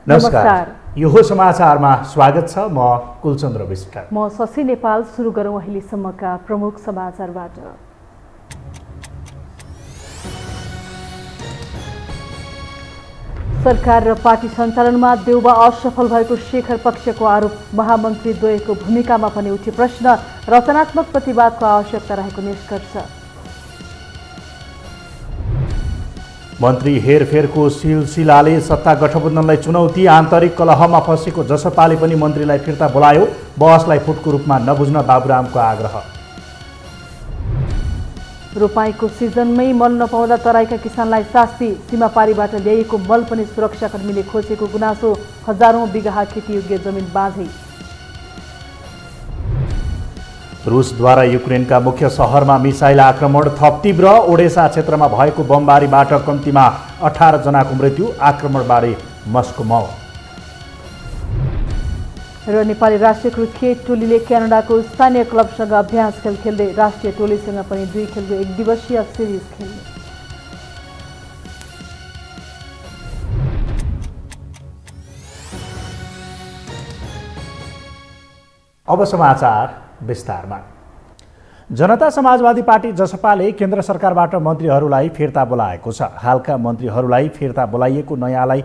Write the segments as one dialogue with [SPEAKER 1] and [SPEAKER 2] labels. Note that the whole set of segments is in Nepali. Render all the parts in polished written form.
[SPEAKER 1] नमस्कार, यो हो समाचारमा स्वागत छ। म कुलचन्द्र विष्ट।
[SPEAKER 2] म शशि नेपाल। सुरु गरौँ अहिलेसम्मका प्रमुख समाचारबाट। सरकार र पार्टी सञ्चालनमा देउबा असफल भएको शेखर पक्षको आरोप। महामन्त्री द्वयको भूमिकामा पनि उठे प्रश्न। रचनात्मक प्रतिवादको आवश्यकता रहेको निष्कर्ष।
[SPEAKER 1] मन्त्री हेरफेरको सिलसिलाले सत्ता गठबन्धनलाई चुनौती। आन्तरिक कलहमा फँसेको जसपाले पनि मन्त्रीलाई फिर्ता बोलायो। बहसलाई फुटको रूपमा नबुझ्न बाबुरामको आग्रह।
[SPEAKER 2] रोपाईँको सिजनमै मल नपाउँदा तराईका किसानलाई शास्ति। सीमापारीबाट ल्याइएको मल पनि सुरक्षाकर्मीले खोजेको गुनासो। हजारौं बिघा खेतीयोग्य जमिन बाँझै।
[SPEAKER 1] रुसद्वारा युक्रेनका मुख्य सहरमा मिसाइल आक्रमण थप तीव्र। ओडेसा क्षेत्रमा भएको बमबारीबाट कम्तीमा 18 जनाको मृत्यु। आक्रमणबारे मस्को मौन।
[SPEAKER 2] र नेपाली राष्ट्रिय क्रिकेट टोलीले क्यानाडाको स्थानीय क्लबसँग अभ्यास खेल खेल्दै राष्ट्रिय टोलीसँग पनि 2 खेलको 1 दिवसीय सिरिज खेल्ने।
[SPEAKER 1] अब समाचार विस्तारमा। जनता समाजवादी पार्टी जसपाले केन्द्र सरकारबाट मन्त्रीहरूलाई फिर्ता बोलाएको छ। हालका मन्त्रीहरूलाई फिर्ता बोलाइएको नयाँलाई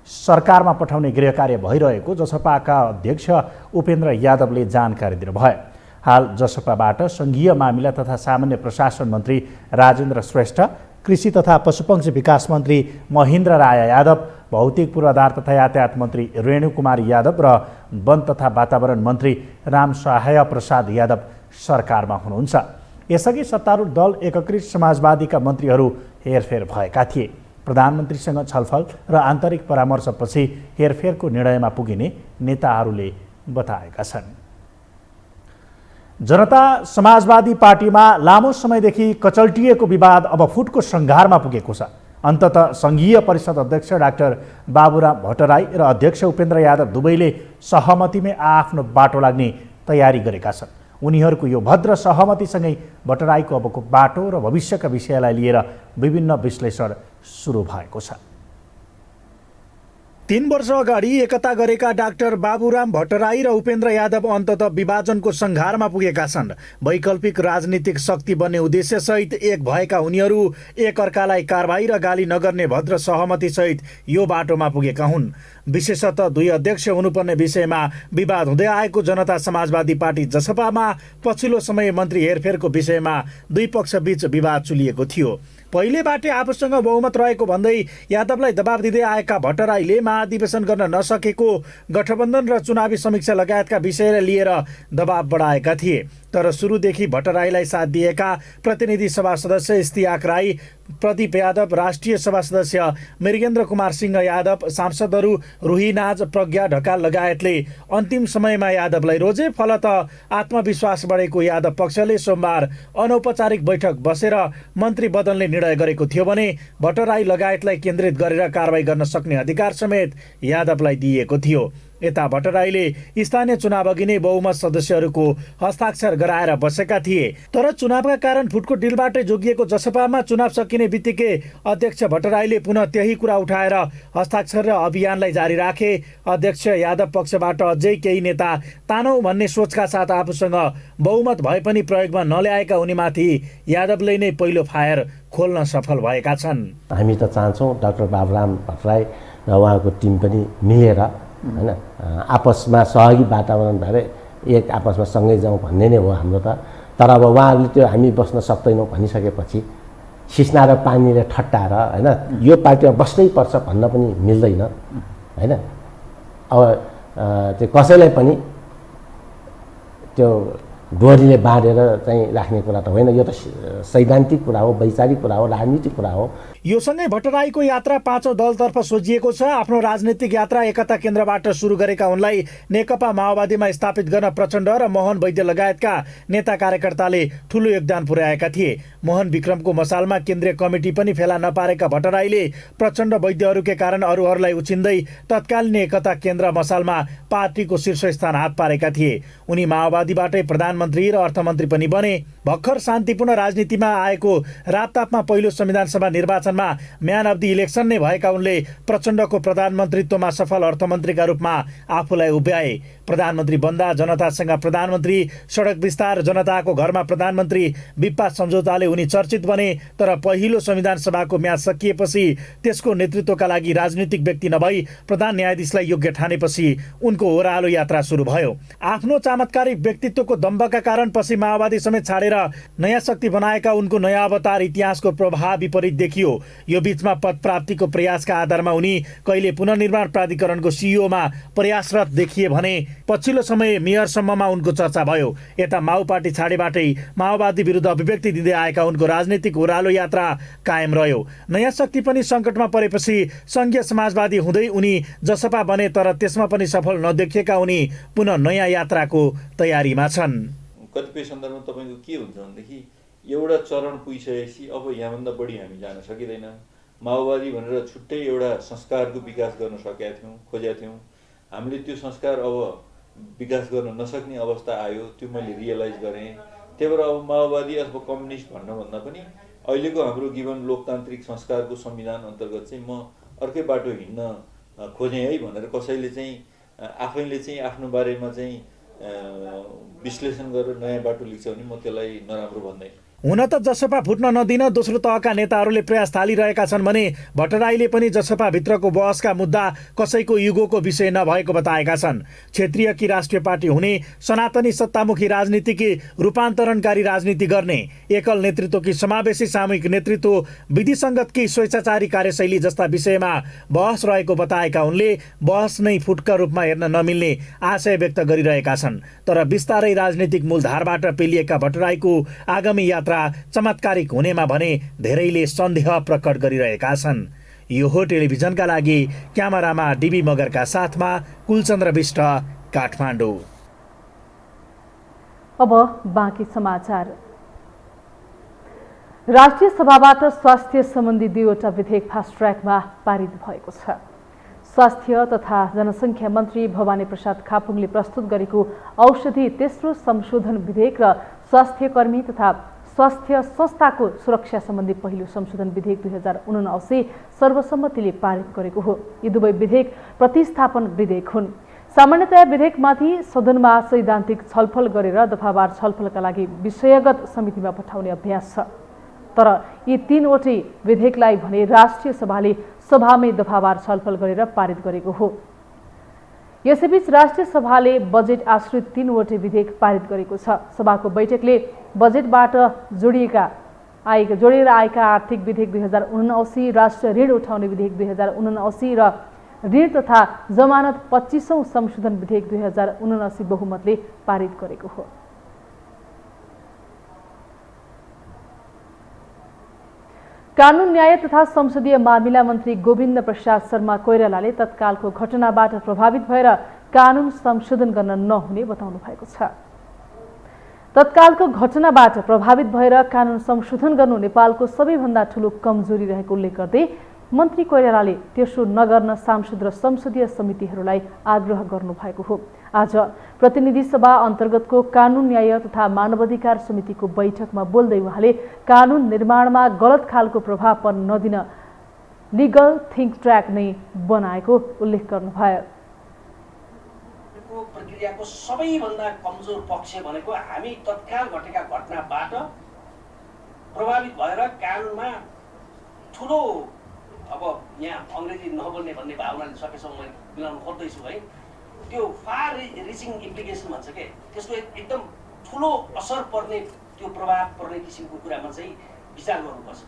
[SPEAKER 1] सरकारमा पठाउने गृह कार्य भइरहेको जसपाका अध्यक्ष उपेन्द्र यादवले जानकारी दिनुभयो। हाल जसपाबाट सङ्घीय मामिला तथा सामान्य प्रशासन मन्त्री राजेन्द्र श्रेष्ठ, कृषि तथा पशुपक्षी विकास मन्त्री महेन्द्र राय यादव, भौतिक पूर्वाधार तथा यातायात मन्त्री रेणुकुमार यादव र वन तथा वातावरण मन्त्री रामसहाय प्रसाद यादव सरकारमा हुनुहुन्छ। यसअघि सत्तारूढ दल एकीकृत समाजवादीका मन्त्रीहरू हेरफेर भएका थिए। प्रधानमन्त्रीसँग छलफल र आन्तरिक परामर्शपछि हेरफेरको निर्णयमा पुगिने नेताहरूले बताएका छन्। जनता समाजवादी पार्टीमा लामो समयदेखि कचल्टिएको विवाद अब फुटको सङ्घारमा पुगेको छ। अन्ततः सङ्घीय परिषद अध्यक्ष डाक्टर बाबुराम भट्टराई र अध्यक्ष उपेन्द्र यादव दुवैले सहमतिमै आफ्नो बाटो लाग्ने तयारी गरेका छन्। उनीहरूको यो भद्र सहमतिसँगै भट्टराईको अबको बाटो र भविष्यका विषयलाई लिएर विभिन्न विश्लेषण सुरु भएको छ। 3 वर्ष अगाडि एकता गरेका डाक्टर बाबुराम भट्टराई र उपेन्द्र यादव अन्ततः विभाजनको सङ्घारमा पुगेका छन्। वैकल्पिक राजनीतिक शक्ति बन्ने उद्देश्यसहित एक भएका उनीहरू एकअर्कालाई कारबाही र गाली नगर्ने भद्र सहमतिसहित यो बाटोमा पुगेका हुन्। विशेषतः 2 अध्यक्ष हुनुपर्ने विषयमा विवाद हुँदै आएको जनता समाजवादी पार्टी जसपामा पछिल्लो समय मन्त्री हेरफेरको विषयमा 2 पक्षबीच विवाद चुलिएको थियो। पहिलेबाटै आफूसँग बहुमत रहेको भन्दै यादवलाई दबाब दिँदै आएका भट्टराईले महाधिवेशन गर्न नसकेको गठबन्धन र चुनावी समीक्षा लगायतका विषयलाई लिएर दबाब बढाएका थिए। तर सुरुदेखि भट्टराईलाई साथ दिएका प्रतिनिधि सभा सदस्य इस्तियाक राई, प्रदीप यादव, राष्ट्रिय सभा सदस्य मृगेन्द्र कुमार सिंह यादव, सांसदहरू रुहीनाज, प्रज्ञा ढकाल लगायतले अन्तिम समयमा यादवलाई रोजे। फलत आत्मविश्वास बढेको यादव पक्षले सोमबार अनौपचारिक बैठक बसेर मन्त्री बदल्ने निर्णय गरेको थियो भने भट्टराई लगायतलाई केन्द्रित गरेर कारबाही गर्न सक्ने अधिकार समेत यादवलाई दिइएको थियो। यता भट्टराईले स्थानीय चुनावअघि नै बहुमत सदस्यहरूको हस्ताक्षर गराएर बसेका थिए। तर चुनावका कारण फुटको डिलबाटै जोगिएको जसपामा चुनाव सकिने बित्तिकै अध्यक्ष भट्टराईले पुनः त्यही कुरा उठाएर हस्ताक्षर र अभियानलाई जारी राखे। अध्यक्ष यादव पक्षबाट अझै केही नेता तानौ भन्ने सोचका साथ आफूसँग बहुमत भए पनि प्रयोगमा नल्याएका उनीमाथि यादवले नै पहिलो फायर खोल्न सफल भएका छन्।
[SPEAKER 3] हामी त चाहन्छौँ डाक्टर बाबुराम भट्टराई र उहाँको टिम पनि मिलेर हैन आपसमा सहयोगी वातावरण भएर एक आपसमा सँगै जाउँ भन्ने नै हो हाम्रो त। तर अब उहाँहरूले त्यो हामी बस्न सक्दैनौँ भनिसकेपछि सिस्ना र पानीले ठट्टाएर हैन यो पार्टीमा बस्नै पर्छ भन्न पनि मिल्दैन हैन। अब त्यो कसैलाई पनि त्यो डोरीले बाँधेर चाहिँ राख्ने कुरा त होइन। यो त सैद्धान्तिक कुरा हो, वैचारिक कुरा हो, राजनीतिक कुरा हो।
[SPEAKER 1] यो सँगै भट्टराईको यात्रा पाँचौं दलतर्फ सोझिएको छ। आफ्नो राजनीतिक यात्रा एकता केन्द्रबाट सुरु गरेका उनलाई नेकपा माओवादीमा स्थापित गर्न प्रचण्ड र मोहन वैद्य लगायतका नेता कार्यकर्ताले ठूलो योगदान पुर्याएका थिए। मोहन विक्रमको मसालमा केन्द्रीय कमिटी पनि फेला नपारेका भट्टराईले प्रचण्ड वैद्यहरूकै कारण अरूहरूलाई उछिन्दै तत्कालीन एकता केन्द्र मसालमा पार्टीको शीर्ष स्थान हात पारेका थिए। उनी माओवादीबाटै प्रधानमन्त्री र अर्थमन्त्री पनि बने। भर्खर शान्तिपूर्ण राजनीतिमा आएको रापतापमा पहिलो संविधानसभा निर्वाचनमा म्यान अफ द इलेक्सन नै भएका उनले प्रचण्डको प्रधानमन्त्रीत्वमा सफल अर्थमन्त्रीका रूपमा आफूलाई उभ्याए। प्रधानमन्त्री बन्दा जनतासँग प्रधानमन्त्री, सडक विस्तार, जनताको घरमा प्रधानमन्त्री, विप्पा सम्झौताले उनी चर्चित बने। तर पहिलो संविधान सभाको म्याद सकिएपछि त्यसको नेतृत्वका लागि राजनीतिक व्यक्ति नभई प्रधान न्यायाधीशलाई योग्य ठानेपछि उनको ओह्रालो यात्रा सुरु भयो। आफ्नो चमत्कारिक व्यक्तित्वको दम्भका कारण पछि माओवादी समेत छाडेर नयाँ शक्ति बनाएका उनको नयाँ अवतार इतिहासको प्रभाव विपरीत देखियो। यो बीचमा पद प्राप्तिको प्रयासका आधारमा उनी कहिले पुनर्निर्माण प्राधिकरणको सिइओमा प्रयासरत देखिए भने पछिल्लो समय मेयरसम्ममा उनको चर्चा भयो। यता माओ पार्टी छाडेबाटै माओवादी विरुद्ध अभिव्यक्ति दिँदै आएका उनको राजनीतिक ओह्रालो यात्रा कायम रह्यो। नयाँ शक्ति पनि सङ्कटमा परेपछि सङ्घीय समाजवादी हुँदै उनी जसपा बने, तर त्यसमा पनि सफल नदेखिएका उनी पुनः नयाँ यात्राको तयारीमा छन्।
[SPEAKER 4] कतिपय सन्दर्भमा तपाईँको के हुन्छ भनेदेखि एउटा चरण पुगिसकेपछि अब यहाँभन्दा बढी हामी जान सकिँदैन। माओवादी भनेर छुट्टै एउटा संस्कारको विकास गर्न खोजेका थियौँ। हामीले त्यो संस्कार अब विकास गर्न नसक्ने अवस्था आयो, त्यो मैले रियलाइज गरेँ। त्यही भएर अब माओवादी अथवा कम्युनिस्ट भन्नुभन्दा पनि अहिलेको हाम्रो जीवन लोकतान्त्रिक संस्कारको संविधान अन्तर्गत चाहिँ म अर्कै बाटो हिँड्न खोजेँ है भनेर कसैले चाहिँ आफैले चाहिँ आफ्नो बारेमा चाहिँ विश्लेषण गरेर नयाँ बाटो लिन्छ भने म त्यसलाई नराम्रो भन्दैन।
[SPEAKER 1] हुन त जसपा फुट्न नदिन दोस्रो तहका नेताहरूले प्रयास थालिरहेका छन् भने भट्टराईले पनि जसपाभित्रको बहसका मुद्दा कसैको युगोको विषय नभएको बताएका छन्। क्षेत्रीय कि राष्ट्रिय पार्टी हुने, सनातनी सत्तामुखी राजनीति कि रूपान्तरणकारी राजनीति गर्ने, एकल नेतृत्व कि समावेशी सामूहिक नेतृत्व, विधिसङ्गत कि स्वेच्छाचारी कार्यशैली जस्ता विषयमा बहस रहेको बताएका उनले बहस नै फुटका रूपमा हेर्न नमिल्ने आशय व्यक्त गरिरहेका छन्। तर बिस्तारै राजनीतिक मूलधारबाट पेलिएका भट्टराईको आगामी यात्रा चमत्कारिक हुनेमा भने धेरैले सन्देह प्रकट गरिरहेका छन्। यो हो टेलिभिजनका लागि क्यामेरामा डिबी मगरका साथमा कुलचन्द्र विष्ट, काठमाडौँ।
[SPEAKER 2] अब बाँकी समाचार। राष्ट्रिय सभाबाट स्वास्थ्य सम्बन्धी 2वटा विधेयक फास्ट ट्र्याकमा पारित भएको छ। स्वास्थ्य तथा जनसङ्ख्या मन्त्री भवानी प्रसाद खापुङले प्रस्तुत गरेको औषधि तेस्रो संशोधन विधेयक र स्वास्थ्य कर्मी तथा स्वास्थ्य संस्थाको सुरक्षा सम्बन्धी पहिलो संशोधन विधेयक 2079 सर्वसम्मतिले पारित गरेको हो। यी दुवै विधेयक प्रतिस्थापन विधेयक हुन्। सामान्यतया विधेयकमाथि सदनमा सैद्धान्तिक छलफल गरेर दफावार छलफलका लागि विषयगत समितिमा पठाउने अभ्यास छ। तर यी 3वटै विधेयकलाई भने राष्ट्रिय सभाले सभामै दफावार छलफल गरेर पारित गरेको हो। यसैबीच राष्ट्रिय सभाले बजेट आश्रित 3वटै विधेयक पारित गरेको छ। सभाको बैठकले बजेटबाट जोडिएर आएका आर्थिक विधेयक 2079, राष्ट्रिय ऋण उठाउने विधेयक 2079 र ऋण तथा जमानत 25औं संशोधन विधेयक 2079 बहुमतले पारित गरेको हो। कानुन न्याय तथा संसदीय मामिला मन्त्री गोविन्द प्रसाद शर्मा कोइरालाले तत्कालको घटनाबाट प्रभावित भएर कानुन संशोधन गर्न नहुने बताउनु भएको छ। तत्कालको घटनाबाट प्रभावित भएर कानुन संशोधन गर्नु नेपालको सबैभन्दा ठूलो कमजोरी रहेको उल्लेख गर्दै मन्त्री कोइरालाले त्यसो नगर्न सांसद र संसदीय समितिहरूलाई आग्रह गर्नुभएको हो। आज प्रतिनिधि सभा अन्तर्गतको कानुन न्याय तथा मानवाधिकार समितिको बैठकमा बोल्दै उहाँले कानुन निर्माणमा गलत खालको प्रभाव पर्न नदिन लिगल थिङ्क ट्र्याक नै बनाएको उल्लेख गर्नुभयो।
[SPEAKER 5] प्रक्रियाको सबैभन्दा कमजोर पक्ष भनेको हामी तत्काल घटेका घटनाबाट प्रभावित भएर कानुनमा ठुलो अब यहाँ अङ्ग्रेजी नबोल्ने भन्ने भावनाले सकेसम्म मैले मिलाउन खोज्दैछु है, त्यो फार रिचिङ इम्प्लिकेसन भन्छ के, त्यसको एकदम ठुलो असर पर्ने, त्यो प्रभाव पर्ने किसिमको कुरामा चाहिँ विचार गर्नुपर्छ।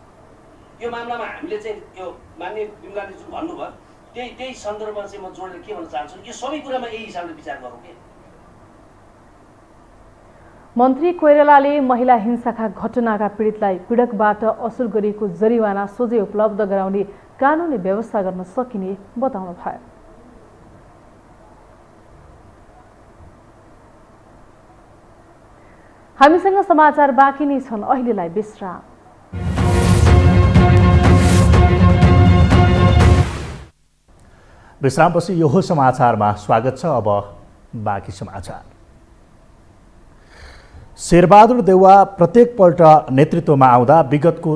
[SPEAKER 5] यो मामलामा हामीले चाहिँ यो मान्य बिमलाले जुन भन्नुभयो त्यही सन्दर्भमा चाहिँ म जोडेर के भन्न चाहन्छु, यो सबै कुरामा यही हिसाबले विचार गरौँ के।
[SPEAKER 2] मन्त्री कोइरालाले महिला हिंसाका घटनाका पीडितलाई पीडकबाट असुल गरिएको जरिवाना सोझै उपलब्ध गराउने कानुनी व्यवस्था गर्न सकिने बताउनु भयो। हामीसँग समाचार बाँकी नै छन्, अहिलेलाई विश्राम।
[SPEAKER 1] विश्रामपछि यो समाचारमा स्वागत छ। अब बाँकी समाचार। शेरबहादुर देउवा प्रत्येकपल्ट नेतृत्वमा आउँदा विगतको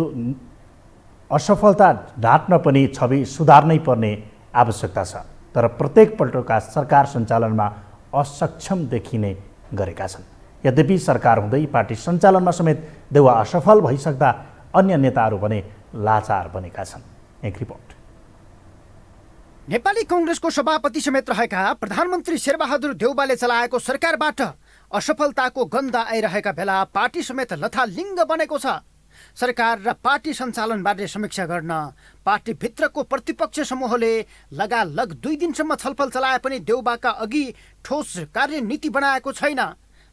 [SPEAKER 1] असफलता ढाँट्न पनि छवि सुधार्नै पर्ने आवश्यकता छ, तर प्रत्येकपल्टका सरकार सञ्चालनमा असक्षम देखिने गरेका छन्। यद्यपि सरकार हुँदै पार्टी सञ्चालनमा समेत देउवा असफल भइसक्दा अन्य नेताहरू भने लाचार बनेका छन्। एक रिपोर्ट।
[SPEAKER 6] नेपाली कांग्रेसको सभापति समेत रहेका प्रधानमन्त्री शेरबहादुर देउवाले चलाएको सरकारबाट असफलताको गन्ध आइरहेका बेला पार्टी समेत लथालिङ्ग बनेको छ। सरकार र पार्टी सञ्चालनबारे समीक्षा गर्न पार्टीभित्रको प्रतिपक्ष समूहले लगालग 2 दिनसम्म छलफल चलाए पनि देउवाका अघि ठोस कार्यनीति बनाएको छैन।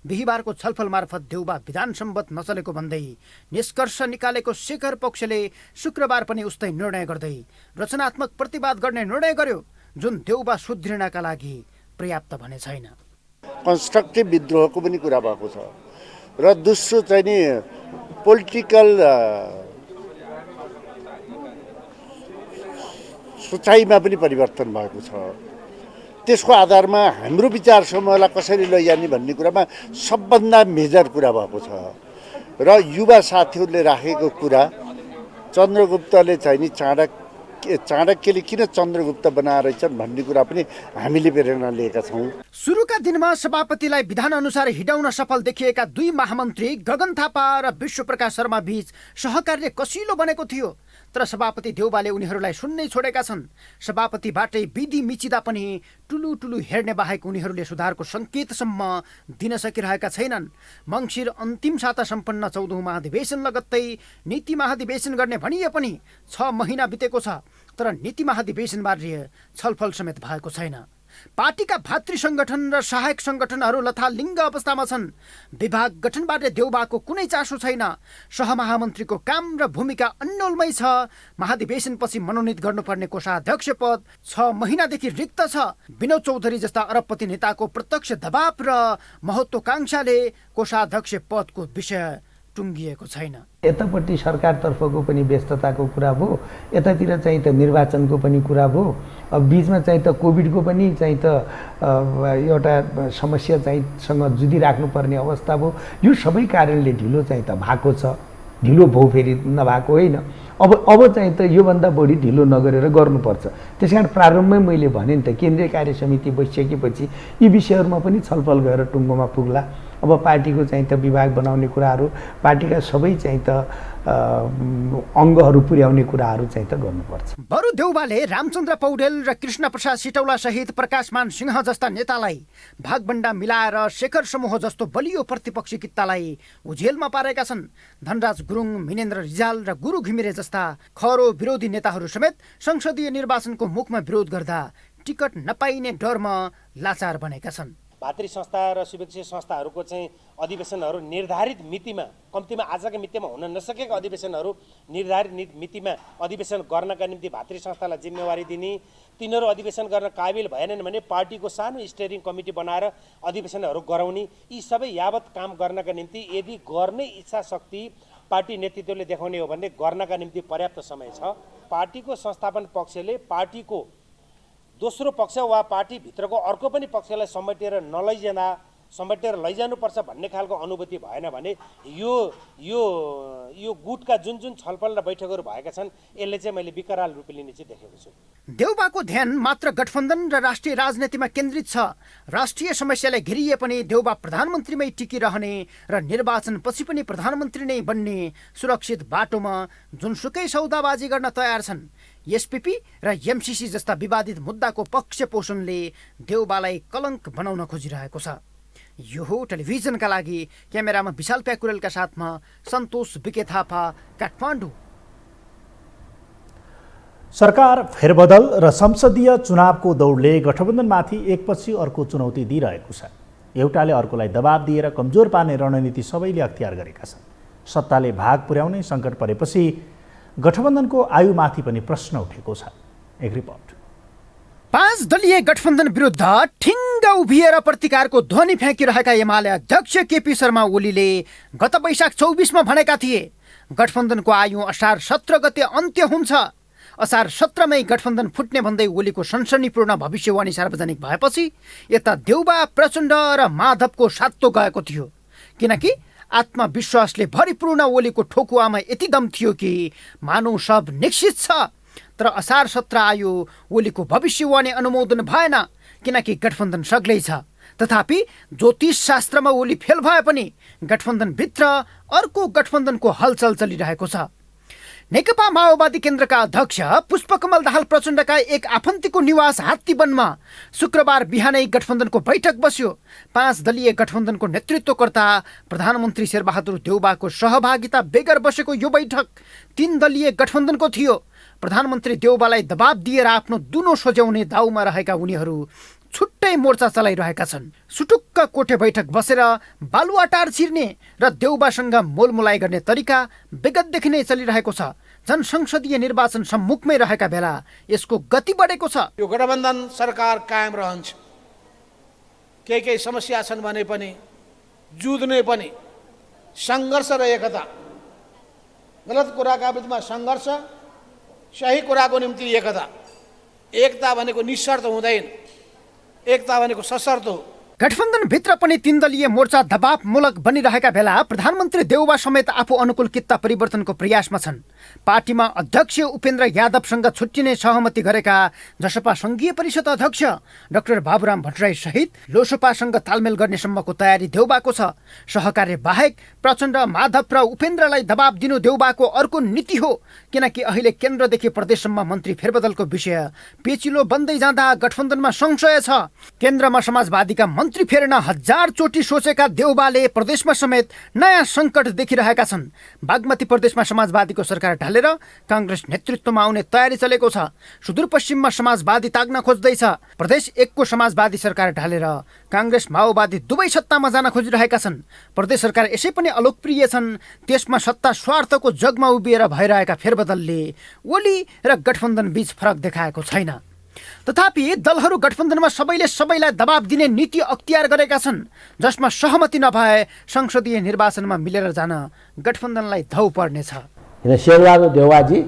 [SPEAKER 6] बिहिबारको छलफल मार्फत देउवा विधान सम्बद्ध नचलेको भन्दै निष्कर्ष निकालेको शेखर पक्षले शुक्रबार पनि उस्तै निर्णय गर्दै रचनात्मक प्रतिवाद गर्ने निर्णय गर्यो, जुन देउवा सुध्रिनका लागि पर्याप्त भने छैन।
[SPEAKER 7] कन्स्ट्रक्टिभ विद्रोहको पनि कुरा भएको छ र दोस्रो चाहिँ नि पोलिटिकल सोचाइमा पनि परिवर्तन भएको छ। त्यसको आधारमा हाम्रो विचार समूहलाई कसरी लैजाने भन्ने कुरामा सबभन्दा मेजर कुरा भएको छ र युवा साथीहरूले राखेको कुरा चन्द्रगुप्तले चाहिँ नि चाणक्यले किन चन्द्रगुप्त बनाएछन् भन्ने कुरा पनि हामीले प्रेरणा लिएका छौँ।
[SPEAKER 6] सुरुका दिनमा सभापतिलाई विधान अनुसार हिडाउन सफल देखिएका 2 महामन्त्री गगन थापा र विश्वप्रकाश शर्मा बीच सहकार्य कसिलो बनेको थियो, तर सभापति देउवाले उनीहरूलाई सुन्नै छोडेका छन्। सभापतिबाटै विधि मिचिँदा पनि टुलु हेर्ने बाहेक उनीहरूले सुधारको सङ्केतसम्म दिन सकिरहेका छैनन्। मङ्सिर अन्तिम साता सम्पन्न 14औं महाधिवेशन लगत्तै नीति महाधिवेशन गर्ने भनिए पनि 6 महिना बितेको छ, तर नीति महाधिवेशनबारे छलफल समेत भएको छैन। पार्टीका भातृ सङ्गठन र सहायक सङ्गठनहरू लथालिङ्ग अवस्थामा छन्। विभाग गठनबारे देउवाको कुनै चासो छैन। सहमहामन्त्रीको काम र भूमिका अन्योलमै छ। महाधिवेशनपछि मनोनित गर्नुपर्ने कोषाध्यक्ष पद 6 महिनादेखि रिक्त छ। विनोद चौधरी जस्ता अरबपति नेताको प्रत्यक्ष दबाव र महत्त्वाकांक्षाले कोषाध्यक्ष पदको विषय टुङ्गिएको छैन।
[SPEAKER 8] यतापट्टि सरकारतर्फको पनि व्यस्तताको कुरा भयो, यतातिर चाहिँ त निर्वाचनको पनि कुरा भयो, अब बिचमा चाहिँ त कोभिडको पनि चाहिँ त एउटा समस्या चाहिँ सँग जुधिराख्नुपर्ने अवस्था भयो। यो सबै कारणले ढिलो चाहिँ त भएको छ। ढिलो भयो फेरि नभएको होइन। अब चाहिँ त योभन्दा बढी ढिलो नगरेर गर्नुपर्छ। त्यस कारण प्रारम्भमै मैले भने नि त केन्द्रीय कार्य समिति बसिसकेपछि यी विषयहरूमा पनि छलफल गरेर टुङ्गोमा पुग्ला। अब पार्टीको चाहिँ त विभाग बनाउने कुराहरू, पार्टीका सबै चाहिँ त अङ्गहरू पुर्याउने कुराहरू चाहिँ त गर्नुपर्छ।
[SPEAKER 6] बरु देउवाले रामचन्द्र पौडेल र कृष्ण प्रसाद सिटौला सहित प्रकाशमान सिंह जस्ता नेतालाई भागबण्डा मिलाएर शेखर समूह जस्तो बलियो प्रतिपक्षी कित्तालाई उझेलमा पारेका छन्। धनराज गुरुङ, मिनेन्द्र रिजाल र गुरु घिमिरे जस्ता खरो विरोधी नेताहरू समेत संसदीय निर्वाचनको मुखमा विरोध गर्दा टिकट नपाइने डरमा लाचार बनेका छन्।
[SPEAKER 9] भातृ संस्था र शुभेच्छी संस्थाहरूको चाहिँ अधिवेशनहरू निर्धारित मितिमा, कम्तीमा आजका मितिमा हुन नसकेका अधिवेशनहरू निर्धारित मितिमा अधिवेशन गर्नका निम्ति भातृ संस्थालाई जिम्मेवारी दिने, तिनीहरू अधिवेशन गर्न काबिल भएनन् भने पार्टीको सानो स्टेयरिङ कमिटी बनाएर अधिवेशनहरू गराउने, यी सबै यावत काम गर्नका निम्ति यदि गर्ने इच्छा शक्ति पार्टी नेतृत्वले देखाउने हो भने गर्नका निम्ति पर्याप्त समय छ। पार्टीको संस्थापन पक्षले पार्टीको दोस्रो पक्ष वा पार्टीभित्रको अर्को पनि पक्षलाई समेटेर लैजानुपर्छ भन्ने खालको अनुभूति भएन भने यो गुटका जुन छलफल र बैठकहरू भएका छन् यसले चाहिँ मैले विकराल रूप लिने चाहिँ देखेको छु।
[SPEAKER 6] देउवाको ध्यान मात्र गठबन्धन र राष्ट्रिय राजनीतिमा केन्द्रित छ। राष्ट्रिय समस्याले घेरिए पनि देउवा प्रधानमन्त्रीमै टिकिरहने र निर्वाचनपछि पनि प्रधानमन्त्री नै बन्ने सुरक्षित बाटोमा जुनसुकै सौदाबाजी गर्न तयार छन्। एसपीपी र एमसीसी जस्ता विवादित मुद्दाको पक्ष पोषणले देउवालाई कलङ्क बनाउन खोजिरहेको छ। यो हो टेलिभिजनका लागि क्यामेरामा विशाल प्याकुरेलका साथमा सन्तोष बिके थापा, काठमाडौँ।
[SPEAKER 1] सरकार फेरबदल र संसदीय चुनावको दौडले गठबन्धनमाथि एकपछि अर्को चुनौती दिइरहेको छ। एउटाले अर्कोलाई दबाब दिएर कमजोर पार्ने रणनीति सबैले अख्तियार गरेका छन्। सत्ताले भाग पुर्याउनै सङ्कट परेपछि गठबन्धनको आयुमाथि पनि प्रश्न उठेको छ। एक रिपोर्ट।
[SPEAKER 6] 5 दलीय गठबन्धन विरुद्ध ठिङ्ग उभिएर प्रतिकारको ध्वनि फ्याँकिरहेका एमाले अध्यक्ष केपी शर्मा ओलीले गत वैशाख 24 भनेका थिए गठबन्धनको आयु असार 17 गते अन्त्य हुन्छ। असार 17मै गठबन्धन फुट्ने भन्दै ओलीको सनसनीपूर्ण भविष्यवाणी सार्वजनिक भएपछि यता देउबा, प्रचण्ड र माधवको सातो गएको थियो, किनकि आत्मविश्वासले भरिपूर्ण ओलीको ठोकुवामा यति दम थियो कि मानव सब निश्चित छ। तर असार 17 आयो, ओलीको भविष्यवाणी अनुमोदन भएन किनकि गठबन्धन सग्लै छ। तथापि ज्योतिष शास्त्रमा ओली फेल भए पनि गठबन्धनभित्र अर्को गठबन्धनको हलचल चलिरहेको छ। नेकपा माओवादी केन्द्रका अध्यक्ष पुष्पकमल दाहाल प्रचण्डका एक आफन्तीको निवास हात्तीवनमा शुक्रबार बिहानै गठबन्धनको बैठक बस्यो। 5 दलीय गठबन्धनको नेतृत्वकर्ता प्रधानमन्त्री शेरबहादुर देउबाको सहभागिता बेगर बसेको यो बैठक 3 दलीय गठबन्धनको थियो। प्रधानमन्त्री देउबालाई दबाब दिएर आफ्नो दुनो सोझ्याउने दाउमा रहेका उनीहरू छुट्टै मोर्चा चलाइरहेका छन्। सुटुक्क कोठे बैठक बसेर बालुवाटार छिर्ने र देउबासँग मोलमोलाइ गर्ने तरिका विगतदेखि नै चलिरहेको छ। जनसंसदीय निर्वाचन सम्मुखमै रहेका बेला यसको गति बढेको छ।
[SPEAKER 10] यो गठबन्धन सरकार कायम रहन्छ। केही समस्या छन् भने पनि जुझ्ने पनि सङ्घर्ष र एकता, गलत कुराका बिचमा सङ्घर्ष, सही कुराको निम्ति एकता भनेको निशर्त हुँदैन, एकता भनेको सशर्त हो।
[SPEAKER 6] गठबन्धनभित्र पनि 3 दलीय मोर्चा दबावमूलक बनिरहेका बेला प्रधानमन्त्री देउबा समेत आफू अनुकूल कित्ता परिवर्तनको प्रयासमा छन्। पार्टीमा अध्यक्ष उपेन्द्र यादवसँग छुट्टिने सहमति गरेका जसपा सङ्घीय परिषद अध्यक्ष डाक्टर बाबुराम भट्टराई सहित लोसपासँग तालमेल गर्ने सम्मको तयारी देउबाको छ। सहकार्य बाहेक प्रचण्ड, माधव र उपेन्द्रलाई दबाब दिनु देउबाको अर्को नीति हो, किनकि अहिले केन्द्रदेखि प्रदेशसम्म मन्त्री फेरबदलको विषय पेचिलो बन्दै जाँदा गठबन्धनमा संशय छ। केन्द्रमा समाजवादीका मन्त्री फेर्न 1000 चोटि सोचेका देउबाले प्रदेशमा समेत नयाँ सङ्कट देखिरहेका छन्। बागमती प्रदेशमा समाजवादीको सरकार ढालेर काङ्ग्रेस नेतृत्वमा आउने तयारी चलेको छ। सुदूरपश्चिममा समाजवादी ताग्न खोज्दैछ। प्रदेश 1 को समाजवादी सरकार ढालेर काङ्ग्रेस माओवादी दुवै सत्तामा जान खोजिरहेका छन्। प्रदेश सरकार यसै पनि अलोकप्रिय छन्। त्यसमा सत्ता स्वार्थको जगमा उभिएर भइरहेका फेरबदलले ओली र गठबन्धन बीच फरक देखाएको छैन। तथापि दलहरू गठबन्धनमा सबैले सबैलाई दबाब दिने नीति अख्तियार गरेका छन्, जसमा सहमति नभए संसदीय निर्वाचनमा मिलेर जान गठबन्धनलाई धौ पर्नेछ।
[SPEAKER 3] शेरबहादुर देउवाजी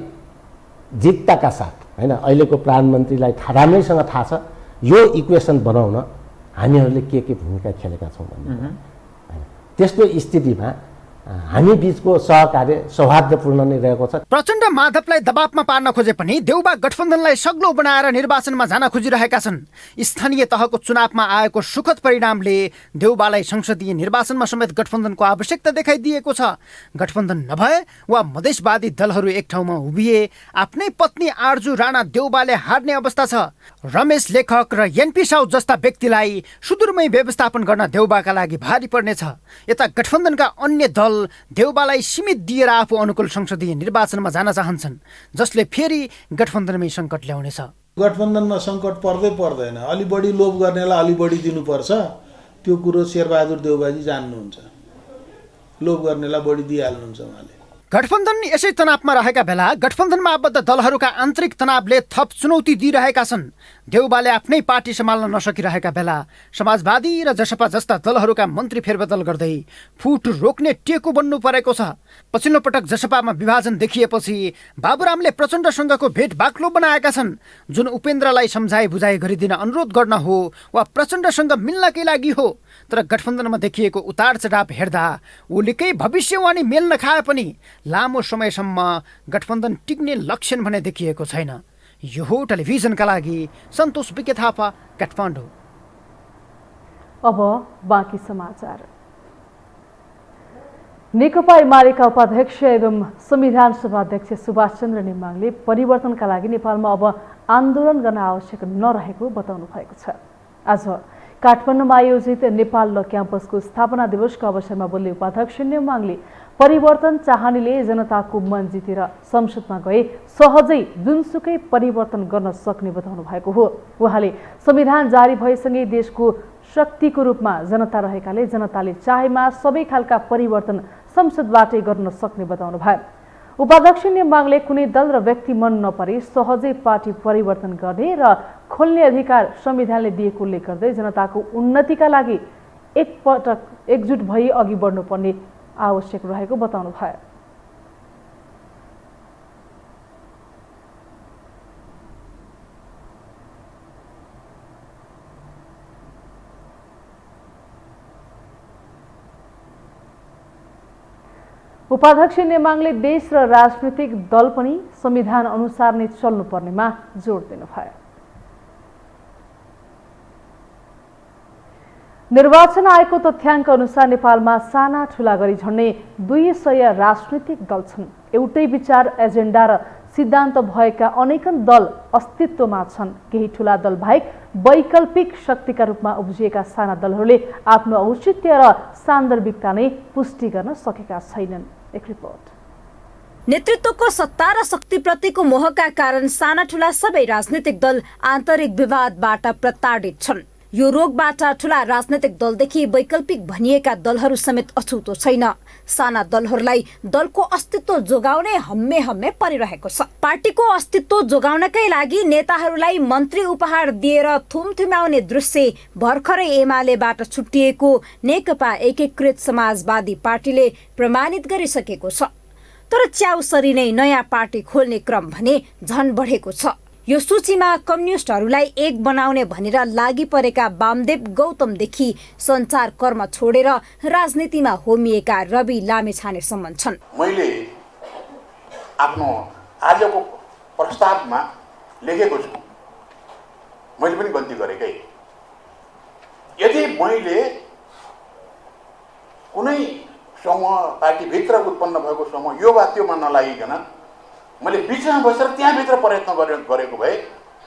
[SPEAKER 3] जित्ताका साथ होइन, अहिलेको प्रधानमन्त्रीलाई राम्रैसँग थाहा छ यो इक्वेसन बनाउन हामीहरूले के भूमिका खेलेका छौँ भन्ने। त्यस्तो स्थितिमा हामी बीचको सहकार्य सौहार्दपूर्ण नै रहेको छ।
[SPEAKER 6] प्रचण्ड माधवलाई दबावमा पार्न खोजे पनि देउबा गठबन्धनलाई सग्लो बनाएर निर्वाचनमा जान खोजिरहेका छन्। स्थानीय तहको चुनावमा आएको सुखद परिणामले देउबालाई संसदीय निर्वाचनमा समेत गठबन्धनको आवश्यकता देखाइदिएको छ। गठबन्धन नभए वा मधेसवादी दलहरू एक ठाउँमा उभिए आफ्नै पत्नी आर्जु राणा देउबाले हार्ने अवस्था छ। रमेश लेखक र एनपी साउ जस्ता व्यक्तिलाई सुदूरमै व्यवस्थापन गर्न देउबाका लागि भारी पर्नेछ। यता गठबन्धनका अन्य दल देउबालाई सीमित दिएर आफू अनुकूल संसदीय निर्वाचनमा जान चाहन्छन्, जसले फेरि गठबन्धनमै सङ्कट ल्याउनेछ।
[SPEAKER 11] गठबन्धनमा सङ्कट पर्दै पर्दैन, अलि बढी लोभ गर्नेलाई अलि बढी दिनुपर्छ, त्यो कुरो शेरबहादुर देउबाजी जान्नुहुन्छ। लोभ गर्नेलाई बढी दिइहाल्नुहुन्छ उहाँले।
[SPEAKER 6] गठबन्धन यसै तनावमा रहेका बेला गठबन्धनमा आबद्ध दलहरूका आन्तरिक तनावले थप चुनौती दिइरहेका छन्। देउबाले आफ्नै पार्टी सम्हाल्न नसकिरहेका बेला समाजवादी र जसपा जस्ता दलहरूका मन्त्री फेरबदल गर्दै फुट रोक्ने टेको बन्नु परेको छ। पछिल्लो पटक जसपामा विभाजन देखिएपछि बाबुरामले प्रचण्डसँगको भेट बाक्लो बनाएका छन्, जुन उपेन्द्रलाई सम्झाइ बुझाइ गरिदिन अनुरोध गर्न हो वा प्रचण्डसँग मिल्नकै लागि हो। तर गठबन्धनमा देखिएको उतार चढाव हेर्दा ओलीकै भविष्यवाणी मेल नखाए पनि लामो समयसम्म गठबन्धन टिक्ने लक्षण भने देखिएको छैन। यो हो टेलिभिजनका लागि सन्तोष बिके थापा, काठमाडौँ।
[SPEAKER 2] अब बाँकी समाचार। नेकपा एमालेका उपाध्यक्ष एवं संविधान सभा अध्यक्ष सुभाष चन्द्र नेमाङले परिवर्तनका लागि नेपालमा अब आन्दोलन गर्न आवश्यक नरहेको बताउनु भएको छ। आज काठमाडौँमा आयोजित नेपाल ल क्याम्पसको स्थापना दिवसको अवसरमा बोल्ने उपाध्यक्ष नेमाङले परिवर्तन चाहनेले जनताको मन जितेर संसदमा गए सहजै जुनसुकै परिवर्तन गर्न सक्ने बताउनु भएको हो। उहाँले संविधान जारी भएसँगै देशको शक्तिको रूपमा जनता रहेकाले जनताले चाहेमा सबै खालका परिवर्तन संसदबाटै गर्न सक्ने बताउनुभयो। उपाध्यक्ष नेमाङले कुनै दल र व्यक्ति मन नपरे सहजै पार्टी परिवर्तन गर्ने र खोल्ने अधिकार संविधानले दिएको उल्लेख गर्दै जनताको उन्नतिका लागि एकपटक एकजुट भई अघि बढ्नुपर्ने आवश्यक रहेको बताउनुभयो। उपाध्यक्ष नेमाङले देश र राजनीतिक दल पनि संविधान अनुसार नै चल्नुपर्नेमा जोड दिनुभयो। निर्वाचन आयोगको तथ्याङ्क अनुसार नेपालमा साना ठुला गरी झन्डै 200 राजनीतिक दल छन्। एउटै विचार, एजेन्डा र सिद्धान्त भएका अनेकन दल अस्तित्वमा छन्। केही ठुला दल बाहेक वैकल्पिक शक्तिका रूपमा उब्जिएका साना दलहरूले आफ्नो औचित्य र सान्दर्भिकता नै पुष्टि गर्न सकेका छैनन्। एक रिपोर्ट।
[SPEAKER 12] नेतृत्वको सत्ता र शक्तिप्रतिको मोहका कारण साना ठुला सबै राजनीतिक दल आन्तरिक विवादबाट प्रताडित छन्। यो रोगबाट ठुला राजनीतिक दलदेखि वैकल्पिक भनिएका दलहरू समेत अछुतो छैन। साना दलहरूलाई दलको अस्तित्व जोगाउने हम्मे हम्मे परिरहेको छ। पार्टीको अस्तित्व जोगाउनकै लागि नेताहरूलाई मन्त्री उपहार दिएर थुमथुम्याउने दृश्य भर्खरै एमालेबाट छुट्टिएको नेकपा एकीकृत समाजवादी पार्टीले प्रमाणित गरिसकेको छ। तर च्याउसरी नै नयाँ पार्टी खोल्ने क्रम भने झन बढेको छ। यो सूचीमा कम्युनिस्टहरूलाई एक बनाउने भनेर लागि परेका वामदेव गौतमदेखि सञ्चार कर्म छोडेर राजनीतिमा होमिएका रवि लामेछानेसम्म छन्।
[SPEAKER 13] मैले आफ्नो आजको प्रस्तावमा लेखेको छु, मैले पनि गल्ती गरेकै। यदि मैले कुनै समूह पार्टीभित्र उत्पन्न भएको समूह यो वा त्योमा नलागिकन मैले बिचमा बसेर त्यहाँभित्र प्रयत्न गरेको भए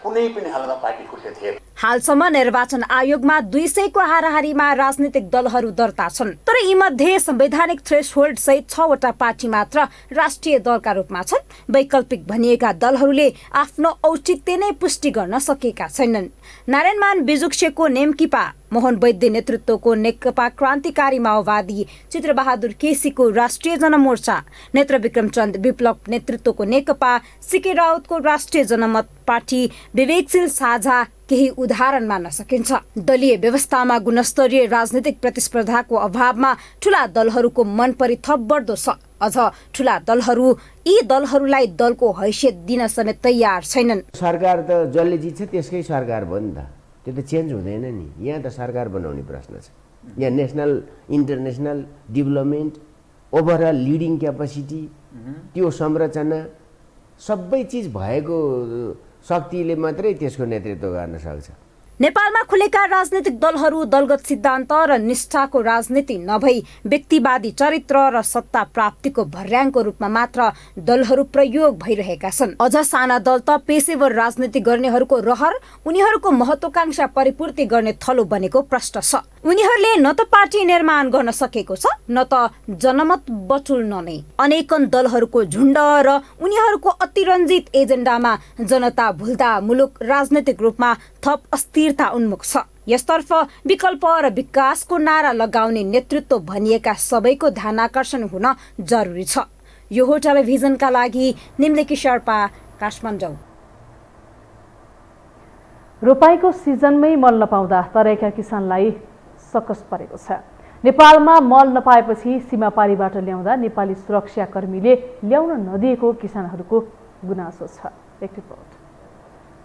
[SPEAKER 13] कुनै पनि हालतमा पार्टी फुट्ने थिएन।
[SPEAKER 12] हालसम्म निर्वाचन आयोगमा 200 को हाराहारीमा राजनीतिक दलहरू दर्ता छन्। तर यीमध्ये संवैधानिक थ्रेसहोल्ड सहित 6 वटा पार्टी मात्र राष्ट्रिय दलका रूपमा छन्। वैकल्पिक भनिएका दलहरूले आफ्नो औचित्य नै पुष्टि गर्न सकेका छैनन्। नारायणमान बिजुक्सेको नेमकिपा, मोहन वैद्य नेतृत्वको नेकपा क्रान्तिकारी माओवादी, चित्रबहादुर केसीको राष्ट्रिय जनमोर्चा, नेत्रविक्रम चन्द विप्लव नेतृत्वको नेकपा, सीके राउतको राष्ट्रिय जनमत पार्टी, विवेकशील साझा केही उदाहरण मान्न सकिन्छ। दलीय व्यवस्थामा गुणस्तरीय राजनीतिक प्रतिस्पर्धाको अभावमा ठूला दलहरूको मनपरी थप बढ्दो छ। अझ ठूला दलहरू यी दलहरूलाई दलको हैसियत दिन समेत तयार छैनन्।
[SPEAKER 14] सरकार त जसले जित्छ त्यसकै सरकार भयो नि त, त्यो त चेन्ज हुँदैन नि। यहाँ त सरकार बनाउने प्रश्न छ। यहाँ national international development, overall leading capacity, त्यो संरचना सबै चिज भएको शक्तिले मात्रै त्यसको नेतृत्व गर्न सक्छ।
[SPEAKER 12] नेपालमा खुलेका राजनीतिक दलहरू दलगत सिद्धान्त र निष्ठाको राजनीति नभई व्यक्तिवादी चरित्र र सत्ता प्राप्तिको भर्याङको रूपमा मात्र दलहरू प्रयोग भइरहेका छन्। अझ साना दल त पेशेवर राजनीति गर्नेहरूको रहर, उनीहरूको महत्वाकांक्षा परिपूर्ति गर्ने थलो बनेको प्रश्न छ। उनीहरूले न त पार्टी निर्माण गर्न सकेको छ, न त जनमत बटुल्न नै। अनेकन दलहरूको झुण्ड र उनीहरूको अतिरञ्जित एजेन्डामा जनता भुल्दा मुलुक राजनीतिक रूपमा थप अस्थिरता उन्मुख छ। यसतर्फ विकल्प र विकासको नारा लगाउने नेतृत्व भनिएका सबैको ध्यानाकर्षण हुन जरुरी छ। यो हो टेलिभिजनका लागि निम्लेकी शेर्पा, काठमाडौँ।
[SPEAKER 2] रोपाईको सिजनमै मल नपाउँदा तराईका किसानलाई सकस परेको छ। नेपालमा मल नपाएपछि सीमापारीबाट ल्याउँदा नेपाली सुरक्षाकर्मीले ल्याउन नदिएको किसानहरूको गुनासो छ। एक रिपोर्ट।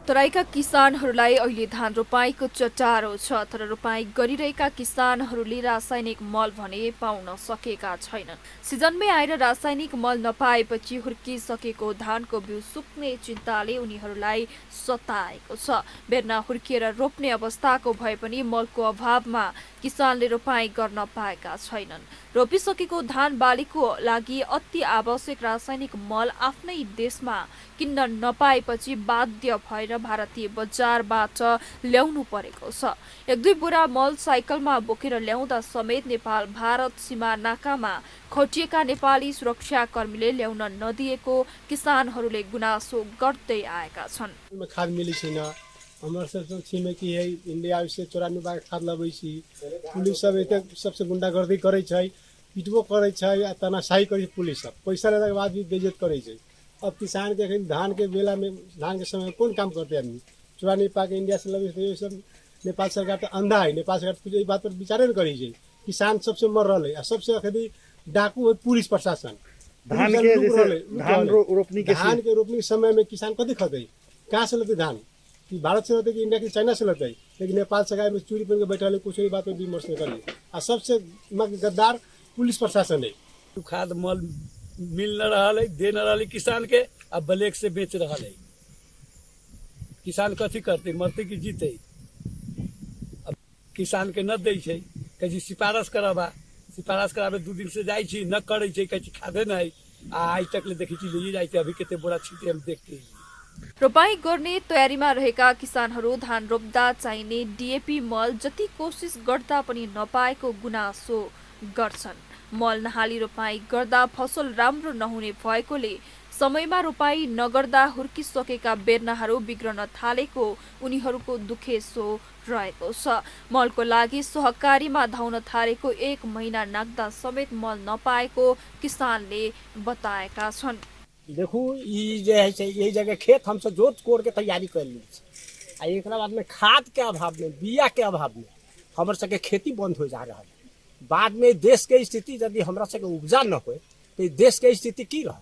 [SPEAKER 15] तराईका किसानहरूलाई अहिले धान रोपाईको चटारो छ, तर रोपाई गरिरहेका किसानहरूले रासायनिक मल भने पाउन सकेका छैनन्। सिजनमै आएर रासायनिक मल नपाएपछि हुर्किसकेको धानको बिउ सुक्ने चिन्ताले उनीहरूलाई सताएको छ। बेर्ना हुर्किएर रोप्ने अवस्थाको भए पनि मलको अभावमा किसानले रोपाई गर्न पाएका छैनन्। रोपिसकेको धान बालीको लागि अति आवश्यक रासायनिक मल आफ्नै देशमा किन्न नपाएपछि बाध्य भएर भारतीय बजारबाट ल्याउनु परेको छ। 1-2 बोरा मल साइकलमा बोकेर ल्याउँदा समेत नेपाल भारत सीमा नाकामा खटिएका नेपाली सुरक्षाकर्मीले ल्याउन नदिएको किसानहरूले गुनासो गर्दै आएका छन्।
[SPEAKER 16] खाद मिली छैन, हमारे सब छिमेकी है इंडिया से 94 खाद लबै छी पुलिस सब एते सबसे गुंडागर्दी करे छै पिटबो करे छै तनाशाही करे पुलिस सब पैसा लेला के बाद भी बेइज्जत करे छै। अब किसान के धान के बेला में धान के समय कौन काम करते आदमी 94 के इंडिया से लबै छै सब नेपाल सरकार तो अंधा है। नेपाल सरकार कुछ बात पर विचारे न करी छै। किसान सबसे मर रहा है सबसे अखदी डाकू है पुलिस प्रशासन।
[SPEAKER 1] धान के जैसे धान रोपनी
[SPEAKER 16] के समय में किसान कथी खते कहाँ से लेते धान कि भारत से लेते कि इंडिया के चाइना से लेते लेकिन नेपाल सरकार में चूड़ी पहन के बैठा कुछ बात पर विमर्श नहीं करिए। और सबसे गद्दार पुलिस प्रशासन है।
[SPEAKER 17] खाद मल मिल न रहा है दे न रहा किसान के अब ब्लैक से बेच रहा है। किसान कथी करते मरते कि जीते अब किसान के न दे कहीं सिफारिश कराबे 2 दिन से जाए न करे कहीं खादे नहीं आज तक ले देखी ले जाए अभी केते बोरा छिटे हम देख के।
[SPEAKER 15] रोपाई गर्ने तयारीमा रहेका किसानहरू धान रोप्दा चाहिने डीएपी मल जति कोसिस गर्दा पनि नपाएको गुनासो गर्छन्। मल नहाली रोपाई गर्दा फसल राम्रो नहुने भएकोले समयमा रोपाई नगर्दा हुर्किसकेका बेर्नाहरू बिग्रन थालेको उनीहरूको दुखेसो रहेको छ। मलको लागि सहकारीमा धाउन थालेको 1 महिना नाग्दा समेत मल नपाएको किसानले बताएका छन्।
[SPEAKER 16] देखू यही जगह खेत हमसे जोत कोड़ के तैयारी कर ली एक बाद में खाद के अभाव में बिया के अभाव में हमर सबके खेती बंद हो जा रहा है। बाद में देश के स्थिति यदि हमरा सबके उपजा न हो तो देश के स्थिति की रह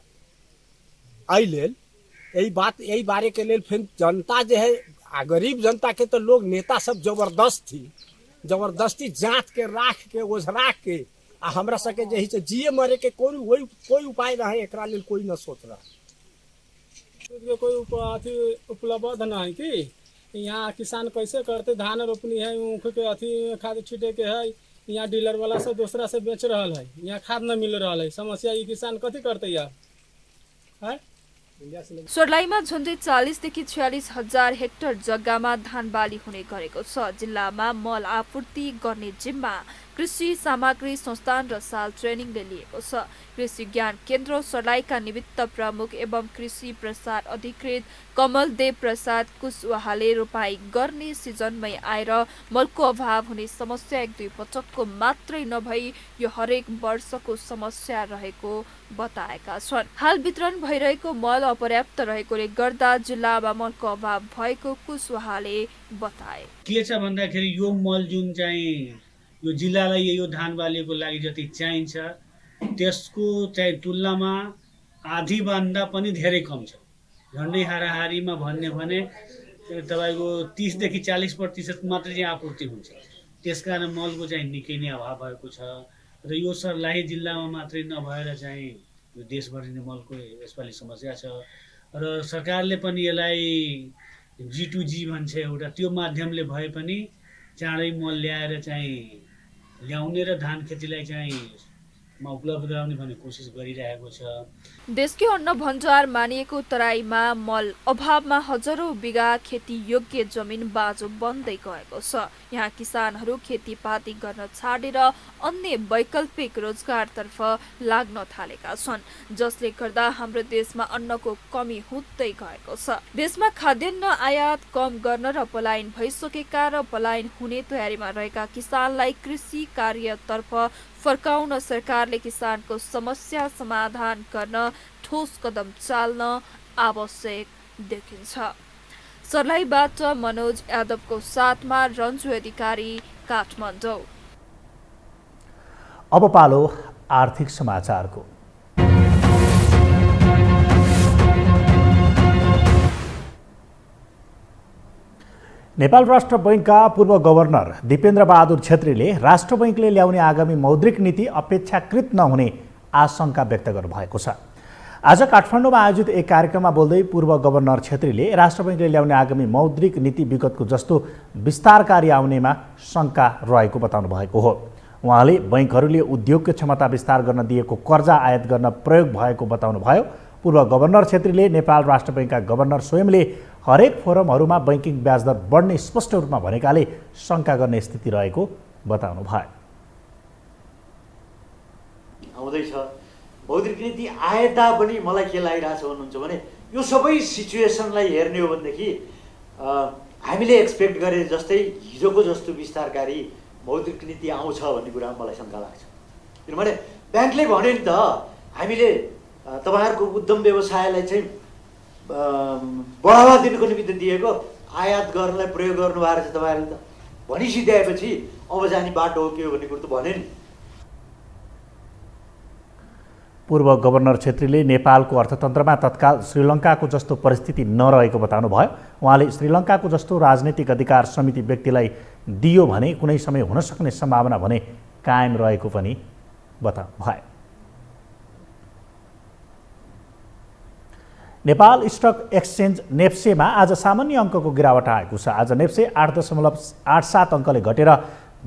[SPEAKER 16] यही बारे के लेल फिर जनता जो है गरीब जनता के तो लोग नेता सब जबरदस्ती जांच के राख के ओझरा के आ हमरा सके जही से जिए मरे के कोई उपाय रहे एकरा लेल कोई न सोच रहा।
[SPEAKER 18] कोई अथी उपलब्ध न है कि यहाँ किसान कैसे करते धान रोपनी है ऊख के अथी खाद छीटे के है यहाँ डीलर वाला से दूसरा से बेच रहा है यहाँ खाद न मिल रहा है समस्या ये किसान कथी करते यार है।
[SPEAKER 15] सर्लाहीमा झन्डै 40 देखि 46 हजार हेक्टर जग्गामा धान बाली हुने गरेको छ। जिल्लामा मल आपूर्ति गर्ने जिम्मा कृषि सामग्री संस्थान र साल ट्रेनिङले लिएको छ। कृषि ज्ञान केन्द्र सर्लाहीका निमित्त प्रमुख एवं कृषि प्रसार अधिकृत कमलदेव प्रसाद कुशवाहाले रोपाई गर्ने सिजनमै आएर मलको अभाव हुने समस्या 1-2 पटकको मात्रै नभई यो हरेक वर्षको समस्या रहेको बताएका छन्। हाल वितरण भइरहेको मल अपर्याप्त रहेकोले गर्दा जिल्लामा मलको अभाव भएको कुशवाहाले बताए।
[SPEAKER 19] के छ भन्दाखेरि यो मल जुन चाहिँ यो जिल्लालाई यो धान बालीको लागि जति चाहिन्छ त्यसको चाहिँ तुलनामा आधीभन्दा पनि धेरै कम छ। झन्डै हाराहारीमा भन्ने भने तपाईको 30 देखि 40% मात्र चाहिँ आपूर्ति हुन्छ। त्यसकारण मलको चाहिँ निकै नै अभाव भएको छ र यो सर्लाही जिल्लामा मात्रै नभएर चाहिँ यो देशभरि नै मलको यसपालि समस्या छ र सरकारले पनि यसलाई G2G भन्छ एउटा त्यो माध्यमले भए पनि चाँडै मल ल्याएर चाहिँ ल्याउने र धान खेतीलाई चाहिँ उपलब्ध गराउने भन्ने कोसिस गरिरहेको छ।
[SPEAKER 15] देशकै अन्न भण्डार मानिएको तराईमा मल अभावमा हजारौं बिघा खेती योग्य जमिन बाँझो बन्दै गएको छ। यहाँ किसानहरू खेतीपाती गर्न छाडेर अन्य वैकल्पिक रोजगारतर्फ लाग्न थालेका छन् जसले गर्दा हाम्रो देशमा अन्नको कमी हुँदै गएको छ। देशमा खाद्यान्न आयात कम गर्न र पलायन भइसकेका र पलायन हुने तयारीमा रहेका किसानलाई कृषि कार्यतर्फ फर्काउन सरकारले किसानको समस्या समाधान गर्न ठोस कदम चाल्न आवश्यक देखिन्छ। सर्लाहीबाट मनोज यादवको साथमा रन्जु अधिकारी, काठमाडौँ।
[SPEAKER 1] अब पालो आर्थिक समाचारको। नेपाल राष्ट्र बैंकका पूर्व गभर्नर दिपेन्द्र बहादुर छेत्रीले राष्ट्र बैंकले ल्याउने आगामी मौद्रिक नीति अपेक्षाकृत नहुने आशंका व्यक्त गर्नुभएको छ। आज काठमाडौँमा आयोजित एक कार्यक्रममा बोल्दै पूर्व गभर्नर छेत्रीले राष्ट्र बैंकले ल्याउने आगामी मौद्रिक नीति विगतको जस्तो विस्तारकारी आउनेमा शंका रहेको बताउनु भएको हो। उहाँले बैंकहरूले उद्योगको क्षमता विस्तार गर्न दिएको कर्जा आयात गर्न प्रयोग भएको बताउनुभयो। पूर्व गभर्नर छेत्रीले नेपाल राष्ट्र बैंकका गभर्नर स्वयंले हरेक फोरमहरूमा बैंकिङ ब्याज दर बढ्ने स्पष्ट रूपमा भनेकाले शंका गर्ने स्थिति रहेको बताउनु भयो।
[SPEAKER 20] आउँदैछ मौद्रिक नीति आएता पनि मलाई के लागिरहेछ भन्नुहुन्छ भने यो सबै सिचुएसनलाई हेर्ने हो भनेदेखि हामीले एक्सपेक्ट गरे जस्तै हिजोको जस्तो विस्तारकारी मौद्रिक नीति आउँछ भन्ने कुरामा मलाई शङ्का लाग्छ। किनभने ब्याङ्कले भन्यो नि त हामीले तपाईँहरूको उद्यम व्यवसायलाई चाहिँ बढावा दिनुको निमित्त दिएको आयात गर्नलाई प्रयोग गर्नुभएको रहेछ तपाईँहरूले त भनिसिद्ध्याएपछि अब जाने बाटो हो के हो भन्ने कुरो त भन्यो नि।
[SPEAKER 1] पूर्व गभर्नर छेत्रीले नेपालको अर्थतन्त्रमा तत्काल श्रीलङ्काको जस्तो परिस्थिति नरहेको बताउनुभयो। उहाँले श्रीलङ्काको जस्तो राजनीतिक अधिकार समिति व्यक्तिलाई दियो भने कुनै समय हुन सक्ने सम्भावना भने कायम रहेको पनि बताउनुभयो। नेपाल स्टक एक्सचेन्ज नेप्सेमा आज सामान्य अङ्कको गिरावट आएको छ। आज नेप्से 8.87 अङ्कले घटेर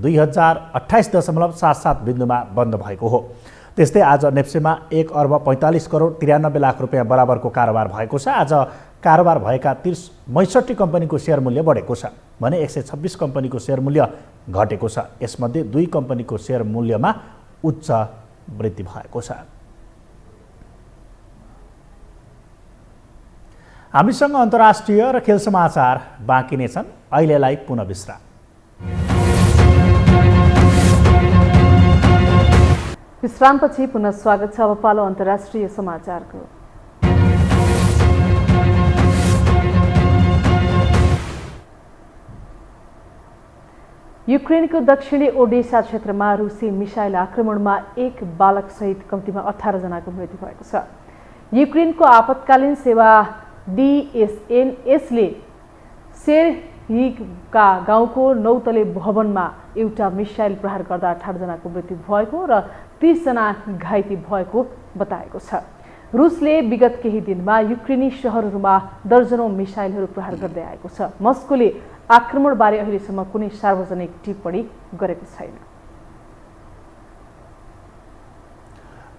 [SPEAKER 1] 2028.77 बिन्दुमा बन्द भएको हो। त्यस्तै आज नेप्सेमा 1,45,93,00,000 रुपियाँ बराबरको कारोबार भएको छ। आज कारोबार भएका 63 कम्पनीको सेयर मूल्य बढेको छ भने 126 कम्पनीको सेयर मूल्य घटेको छ। यसमध्ये 2 कम्पनीको सेयर मूल्यमा उच्च वृद्धि भएको छ। हामीसँग अन्तर्राष्ट्रिय र खेल समाचार बाँकी नै छन्। अहिलेलाई पुनः विश्राम।
[SPEAKER 2] विश्रामपछि पुनः स्वागत छ। अब पालो अन्तर्राष्ट्रिय समाचारको। युक्रेनको दक्षिणी ओडेसा क्षेत्रमा रुसी मिसाइल आक्रमणमा एक बालकसहित कम्तीमा 18 जनाको मृत्यु भएको छ। युक्रेनको आपतकालीन सेवा DSNSले सेरहिका गाउँको 9 तले भवनमा एउटा मिसाइल प्रहार गर्दा 18 जनाको मृत्यु भएको र 30 जना घाइते भएको बताएको छ। रुसले विगत केही दिनमा युक्रेनी शहरहरूमा दर्जनौं मिसाइलहरू प्रहार गर्दै आएको छ। मस्कोले आक्रमणबारे अहिलेसम्म कुनै सार्वजनिक टिप्पणी गरेको छैन।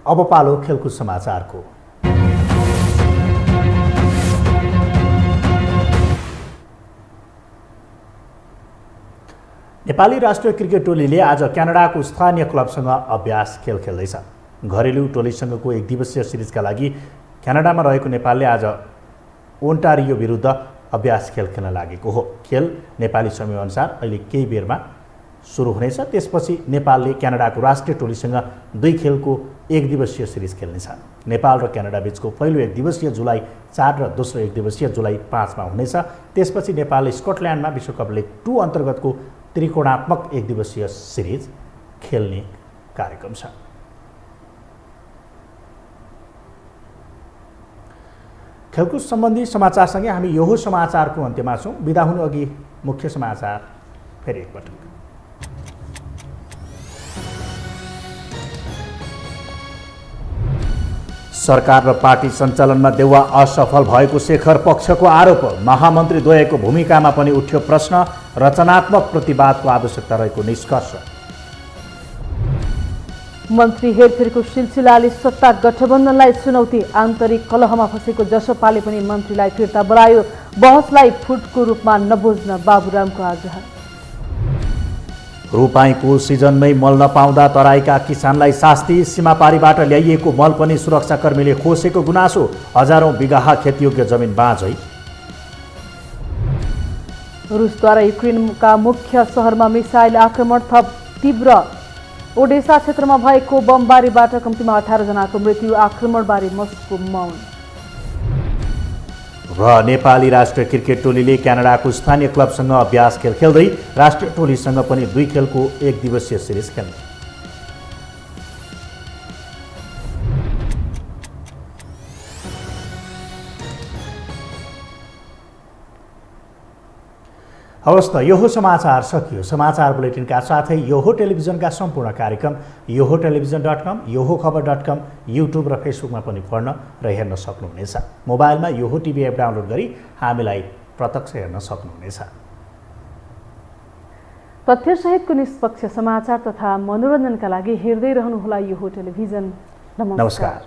[SPEAKER 1] अब पालो खेलकुद समाचारको। नेपाली राष्ट्रिय क्रिकेट टोलीले आज क्यानाडाको स्थानीय क्लबसँग अभ्यास खेल खेल्दैछ। घरेलु टोलीसँगको एक दिवसीय सिरिजका लागि क्यानाडामा रहेको नेपालले आज ओन्टारियो विरुद्ध अभ्यास खेल खेल्न लागेको हो। खेल नेपाली समयअनुसार अहिले केही बेरमा सुरु हुनेछ। त्यसपछि नेपालले क्यानाडाको राष्ट्रिय टोलीसँग 2 खेलको एक दिवसीय सिरिज खेल्नेछ। नेपाल र क्यानाडा बीचको पहिलो एक दिवसीय जुलाई 4 र दोस्रो एक दिवसीय जुलाई 5 मा हुनेछ। त्यसपछि नेपालले स्कटल्यान्डमा विश्वकप लिग 2 अन्तर्गतको त्रिकोणात्मक एक दिवसीय सिरिज खेल्ने कार्यक्रम छ। खेलकुद सम्बन्धी समाचारसँगै हामी यो समाचारको अन्त्यमा छौँ। बिदा हुनु अघि मुख्य समाचार फेरि एकपटक। सरकार र पार्टी सञ्चालनमा देउवा असफल भएको शेखर पक्षको आरोप। महामन्त्री द्वयको भूमिकामा पनि उठ्यो प्रश्न। रचनात्मक प्रतिवादको आवश्यकता रहेको निष्कर्ष।
[SPEAKER 2] मन्त्री हेरफेरको सिलसिलाले सत्ता गठबन्धनलाई चुनौती। आन्तरिक कलहमा फँसेको जसपाले पनि मन्त्रीलाई फिर्ता बोलायो। बहसलाई फुटको रूपमा नबुझ्न बाबुरामको आग्रह।
[SPEAKER 1] रूपाईको सिजनमै मल नपाउँदा तराईका किसानलाई शास्ति। सीमापारीबाट ल्याइएको मल पनि सुरक्षाकर्मीले खोसेको गुनासो। हजारौं बिघा खेतीयोग्य जमिन बाँझै।
[SPEAKER 2] रुसद्वारा युक्रेनका मुख्य सहरमा मिसाइल आक्रमण थप तीव्र। ओडेसा क्षेत्रमा भएको बमबारीबाट कम्तीमा 18 जनाको मृत्यु। आक्रमणबारे मस्को मौन।
[SPEAKER 1] र नेपाली राष्ट्रिय क्रिकेट टोलीले क्यानाडाको स्थानीय क्लबसँग अभ्यास खेल खेल्दै राष्ट्रिय टोलीसँग पनि 2 खेलको एक दिवसीय सिरिज खेल्ने। हवस् त, यो समाचार सकियो। समाचार बुलेटिनका साथै यो टेलिभिजनका सम्पूर्ण कार्यक्रम yoho.television.com, yohoखबर.com, युट्युब र फेसबुकमा पनि पढ्न र हेर्न सक्नुहुनेछ। मोबाइलमा योहो टिभी एप डाउनलोड गरी हामीलाई प्रत्यक्ष हेर्न सक्नुहुनेछ।
[SPEAKER 2] तथ्यसहितको निष्पक्ष समाचार तथा मनोरञ्जनका लागि हेर्दै रहनुहोला योहो टेलिभिजन। नमस्कार।